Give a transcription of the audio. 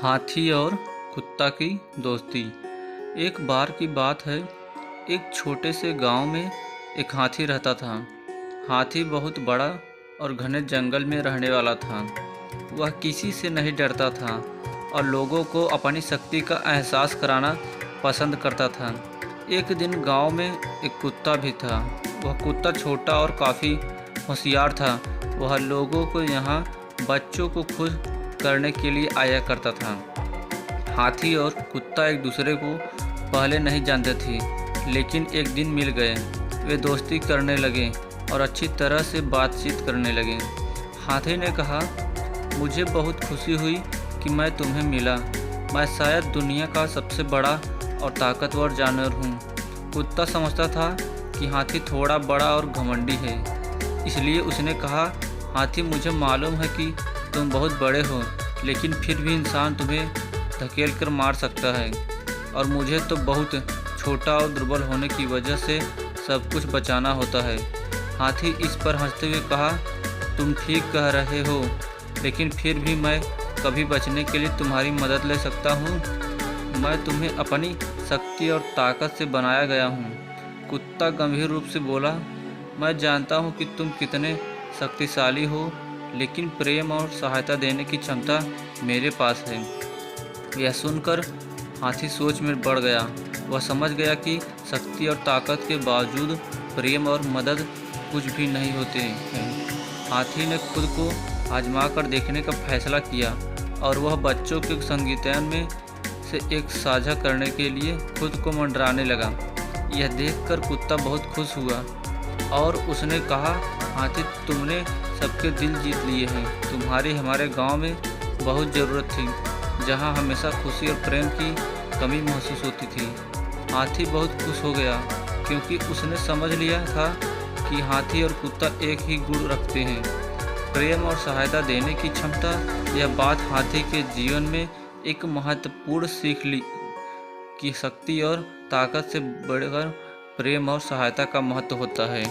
हाथी और कुत्ता की दोस्ती। एक बार की बात है, एक छोटे से गांव में एक हाथी रहता था। हाथी बहुत बड़ा और घने जंगल में रहने वाला था। वह किसी से नहीं डरता था और लोगों को अपनी शक्ति का एहसास कराना पसंद करता था। एक दिन गांव में एक कुत्ता भी था। वह कुत्ता छोटा और काफ़ी होशियार था। वह लोगों को यहाँ बच्चों को खुश करने के लिए आया करता था। हाथी और कुत्ता एक दूसरे को पहले नहीं जानते थे, लेकिन एक दिन मिल गए। वे दोस्ती करने लगे और अच्छी तरह से बातचीत करने लगे। हाथी ने कहा, मुझे बहुत खुशी हुई कि मैं तुम्हें मिला। मैं शायद दुनिया का सबसे बड़ा और ताकतवर जानवर हूँ। कुत्ता समझता था कि हाथी थोड़ा बड़ा और घमंडी है, इसलिए उसने कहा, हाथी, मुझे मालूम है कि तुम बहुत बड़े हो, लेकिन फिर भी इंसान तुम्हें धकेल कर मार सकता है और मुझे तो बहुत छोटा और दुर्बल होने की वजह से सब कुछ बचाना होता है। हाथी इस पर हंसते हुए कहा, तुम ठीक कह रहे हो, लेकिन फिर भी मैं कभी बचने के लिए तुम्हारी मदद ले सकता हूँ। मैं तुम्हें अपनी शक्ति और ताकत से बनाया गया हूँ। कुत्ता गंभीर रूप से बोला, मैं जानता हूँ कि तुम कितने शक्तिशाली हो, लेकिन प्रेम और सहायता देने की क्षमता मेरे पास है। यह सुनकर हाथी सोच में पड़ गया। वह समझ गया कि शक्ति और ताकत के बावजूद प्रेम और मदद कुछ भी नहीं होते हैं। हाथी ने खुद को आजमा कर देखने का फैसला किया और वह बच्चों के संगीतन में से एक साझा करने के लिए खुद को मंडराने लगा। यह देखकर कुत्ता बहुत खुश हुआ और उसने कहा, हाथी, तुमने सबके दिल जीत लिए हैं। तुम्हारी हमारे गांव में बहुत ज़रूरत थी, जहां हमेशा खुशी और प्रेम की कमी महसूस होती थी। हाथी बहुत खुश हो गया क्योंकि उसने समझ लिया था कि हाथी और कुत्ता एक ही गुण रखते हैं, प्रेम और सहायता देने की क्षमता। यह बात हाथी के जीवन में एक महत्वपूर्ण सीख ली कि शक्ति और ताकत से बढ़कर प्रेम और सहायता का महत्व होता है।